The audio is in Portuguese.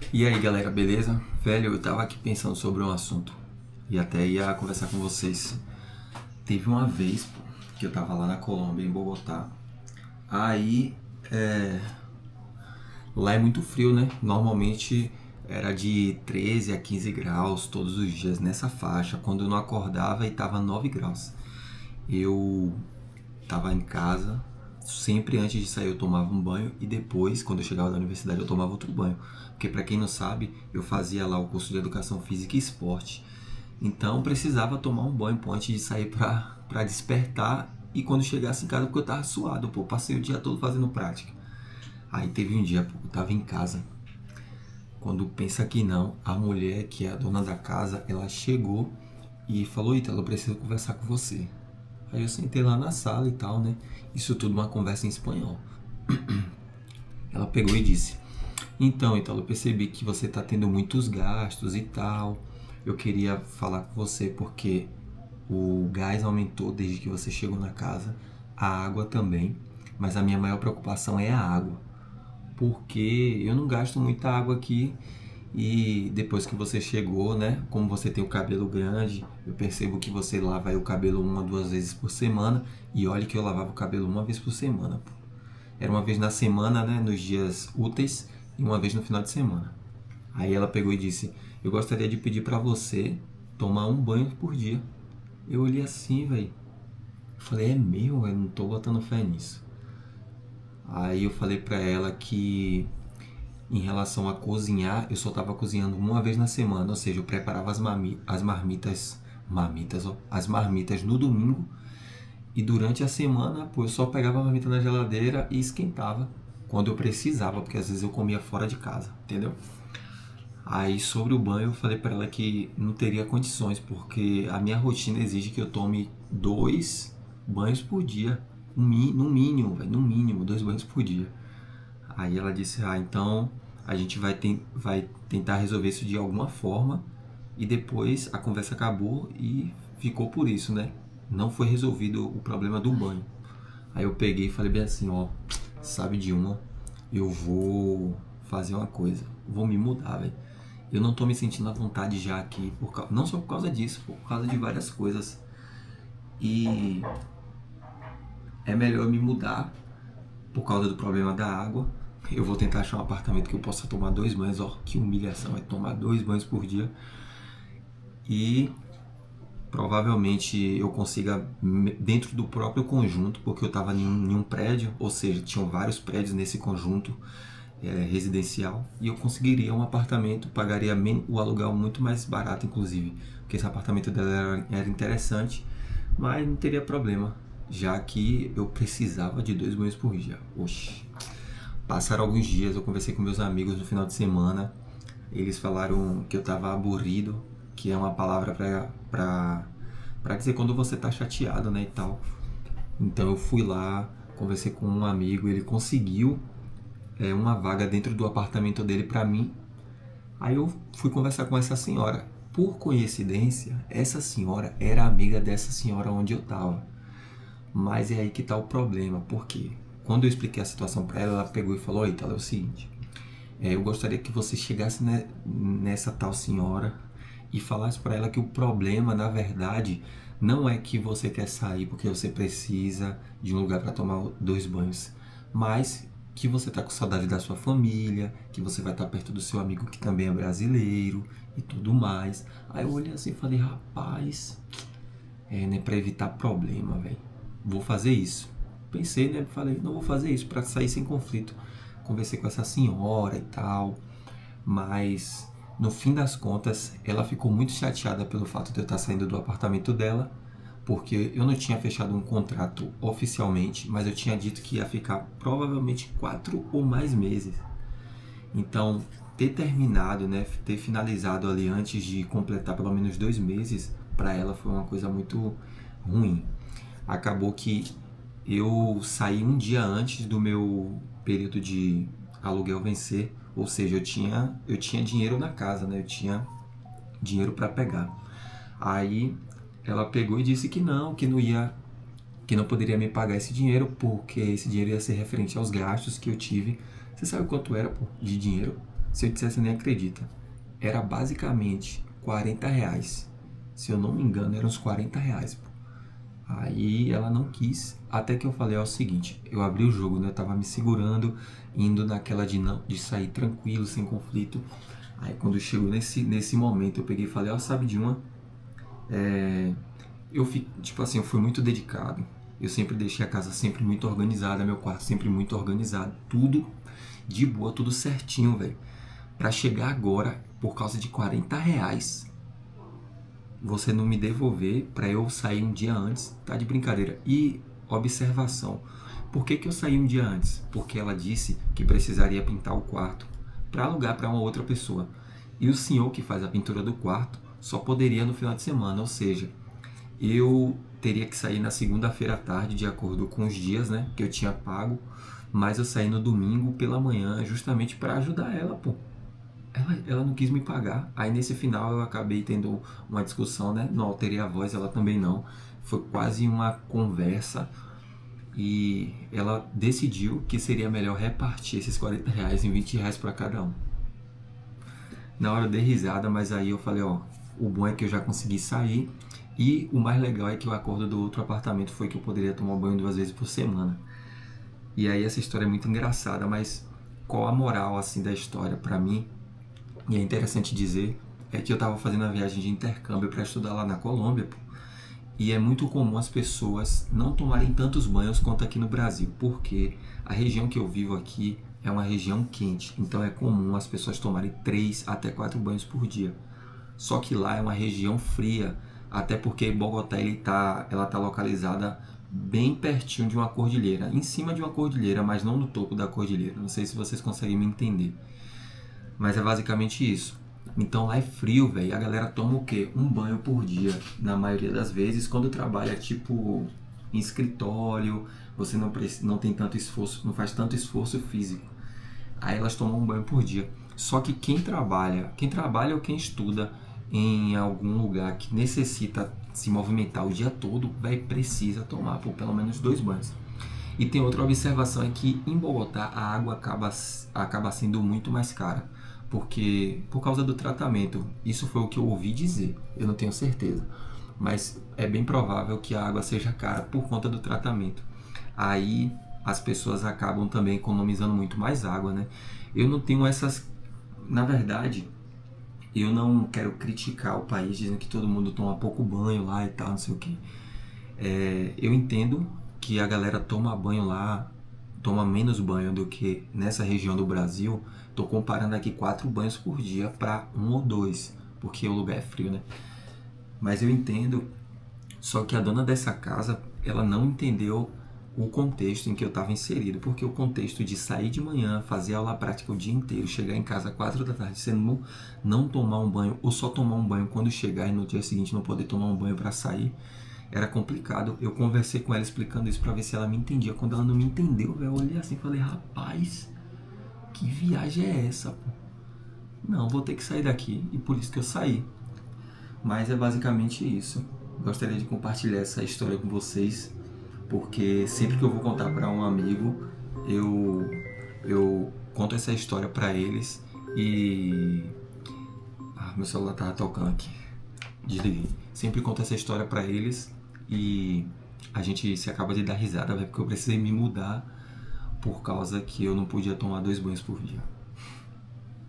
E aí galera, beleza? Velho, eu tava aqui pensando sobre um assunto e até ia conversar com vocês. Teve uma vez, pô, que eu tava lá na Colômbia, em Bogotá. Aí, lá é muito frio, né? Normalmente era de 13 a 15 graus todos os dias nessa faixa. Quando eu não acordava e tava 9 graus. Eu tava em casa, sempre antes de sair eu tomava um banho e depois, quando eu chegava da universidade, eu tomava outro banho. Porque para quem não sabe, eu fazia lá o curso de Educação Física e Esporte. Então precisava tomar um banho pô, antes de sair pra despertar e quando chegasse em casa porque eu tava suado, pô, passei o dia todo fazendo prática. Aí teve um dia, pô, eu tava em casa. Quando pensa que não, a mulher que é a dona da casa, ela chegou e falou: Ítalo, eu preciso conversar com você. Aí eu sentei lá na sala e tal, né? Isso tudo uma conversa em espanhol. Ela pegou e disse: Então, Ítalo, eu percebi que você tá tendo muitos gastos e tal. Eu queria falar com você porque o gás aumentou desde que você chegou na casa, a água também, mas a minha maior preocupação é a água, porque eu não gasto muita água aqui e depois que você chegou, né, como você tem o cabelo grande, eu percebo que você lava aí o cabelo uma, duas vezes por semana e olha que eu lavava o cabelo uma vez por semana, pô. Era uma vez na semana, né, nos dias úteis e uma vez no final de semana. Aí ela pegou e disse: Eu gostaria de pedir pra você tomar um banho por dia. Eu olhei assim, velho. Falei: É meu, eu não tô botando fé nisso. Aí eu falei pra ela que em relação a cozinhar, eu só tava cozinhando uma vez na semana, ou seja, eu preparava as marmitas, ó, as marmitas no domingo e durante a semana, pô, eu só pegava a marmita na geladeira e esquentava quando eu precisava, porque às vezes eu comia fora de casa, entendeu? Aí sobre o banho eu falei pra ela que não teria condições, porque a minha rotina exige que eu tome 2 banhos por dia. No mínimo, velho, no mínimo, 2 banhos por dia. Aí ela disse: então a gente vai tentar resolver isso de alguma forma. E depois a conversa acabou e ficou por isso, né? Não foi resolvido o problema do banho. Aí eu peguei e falei bem assim: ó, sabe de uma, eu vou fazer uma coisa, vou me mudar, velho. Eu não tô me sentindo à vontade já aqui, não só por causa disso, por causa de várias coisas. E é melhor me mudar por causa do problema da água. Eu vou tentar achar um apartamento que eu possa tomar 2 banhos. Ó, que humilhação, é tomar 2 banhos por dia. E provavelmente eu consiga dentro do próprio conjunto, porque eu estava em um prédio, ou seja, tinham vários prédios nesse conjunto residencial, e eu conseguiria um apartamento, pagaria o aluguel muito mais barato, inclusive, porque esse apartamento dela era interessante, mas não teria problema, já que eu precisava de 2 banhos por dia. Oxi. Passaram alguns dias, eu conversei com meus amigos no final de semana. Eles falaram que eu estava aburrido, que é uma palavra pra dizer quando você tá chateado, né, e tal. Então eu fui lá, conversei com um amigo, ele conseguiu uma vaga dentro do apartamento dele pra mim. Aí eu fui conversar com essa senhora. Por coincidência, essa senhora era amiga dessa senhora onde eu tava. Mas é aí que tá o problema, porque quando eu expliquei a situação pra ela, ela pegou e falou: Ítalo, é o seguinte, eu gostaria que você chegasse nessa tal senhora e falasse pra ela que o problema, na verdade, não é que você quer sair porque você precisa de um lugar pra tomar 2 banhos, mas que você tá com saudade da sua família, que você vai estar perto do seu amigo que também é brasileiro e tudo mais. Aí eu olhei assim e falei: rapaz, né, pra evitar problema, velho, vou fazer isso. Pensei, né, falei: não, vou fazer isso pra sair sem conflito. Conversei com essa senhora e tal, mas no fim das contas ela ficou muito chateada pelo fato de eu estar saindo do apartamento dela, porque eu não tinha fechado um contrato oficialmente, mas eu tinha dito que ia ficar provavelmente 4 ou mais meses. Então, ter terminado, né, ter finalizado ali antes de completar pelo menos 2 meses, para ela foi uma coisa muito ruim. Acabou que eu saí um dia antes do meu período de aluguel vencer, ou seja, eu tinha dinheiro na casa, né? Eu tinha dinheiro para pegar. Aí ela pegou e disse que não ia, que não poderia me pagar esse dinheiro porque esse dinheiro ia ser referente aos gastos que eu tive. Você sabe quanto era, pô, de dinheiro? Se eu disser, você nem acredita. Era basicamente R$ 40. Se eu não me engano, eram uns R$ 40, pô. Aí ela não quis, até que eu falei, ó, o seguinte, eu abri o jogo, né? Eu tava me segurando, indo naquela de sair tranquilo, sem conflito. Aí quando chegou nesse momento, eu peguei e falei, ó, sabe de uma? Eu tipo assim, eu fui muito dedicado. Eu sempre deixei a casa sempre muito organizada, meu quarto sempre muito organizado, tudo de boa, tudo certinho, velho. Pra chegar agora, por causa de R$ 40, você não me devolver pra eu sair um dia antes, tá de brincadeira. E observação, por que eu saí um dia antes? Porque ela disse que precisaria pintar o quarto para alugar para uma outra pessoa. E o senhor que faz a pintura do quarto só poderia no final de semana, ou seja, eu teria que sair na segunda-feira à tarde, de acordo com os dias, né, que eu tinha pago, mas eu saí no domingo pela manhã justamente para ajudar ela, pô. Ela não quis me pagar. Aí nesse final eu acabei tendo uma discussão, né? Não alterei a voz, ela também não. Foi quase uma conversa e ela decidiu que seria melhor repartir esses R$ 40 em R$ 20 para cada um. Na hora eu dei risada, mas aí eu falei, ó, o bom é que eu já consegui sair e o mais legal é que o acordo do outro apartamento foi que eu poderia tomar banho 2 vezes por semana. E aí essa história é muito engraçada, mas qual a moral assim da história para mim? E é interessante dizer é que eu estava fazendo a viagem de intercâmbio para estudar lá na Colômbia, pô. E é muito comum as pessoas não tomarem tantos banhos quanto aqui no Brasil, porque a região que eu vivo aqui é uma região quente, então é comum as pessoas tomarem 3 até 4 banhos por dia. Só que lá é uma região fria, até porque Bogotá ela tá localizada bem pertinho de uma cordilheira, em cima de uma cordilheira, mas não no topo da cordilheira. Não sei se vocês conseguem me entender. Mas é basicamente isso. Então lá é frio, velho. A galera toma o quê? Um banho por dia, na maioria das vezes. Quando trabalha, tipo, em escritório, você não tem tanto esforço, não faz tanto esforço físico. Aí elas tomam um banho por dia. Só que quem trabalha ou quem estuda em algum lugar que necessita se movimentar o dia todo, velho, precisa tomar por pelo menos 2 banhos. E tem outra observação, é que em Bogotá a água acaba sendo muito mais cara, porque por causa do tratamento, isso foi o que eu ouvi dizer, eu não tenho certeza, mas é bem provável que a água seja cara por conta do tratamento. Aí as pessoas acabam também economizando muito mais água, né? Eu não tenho essas, na verdade, eu não quero criticar o país dizendo que todo mundo toma pouco banho lá e tal, não sei o que. Eu entendo que a galera toma banho lá, toma menos banho do que nessa região do Brasil. Tô comparando aqui 4 banhos por dia para 1 ou 2, porque o lugar é frio, né? Mas eu entendo, só que a dona dessa casa, ela não entendeu o contexto em que eu estava inserido, porque o contexto de sair de manhã, fazer aula prática o dia inteiro, chegar em casa às 4 da tarde, você não tomar um banho, ou só tomar um banho quando chegar e no dia seguinte não poder tomar um banho para sair, era complicado. Eu conversei com ela explicando isso para ver se ela me entendia. Quando ela não me entendeu, eu olhei assim e falei, rapaz, que viagem é essa, pô? Não, vou ter que sair daqui, e por isso que eu saí. Mas é basicamente isso. Gostaria de compartilhar essa história com vocês, porque sempre que eu vou contar para um amigo, eu conto essa história para eles e... meu celular tava tocando aqui. Desliguei. Sempre conto essa história para eles e a gente se acaba de dar risada, porque eu precisei me mudar por causa que eu não podia tomar 2 banhos por dia.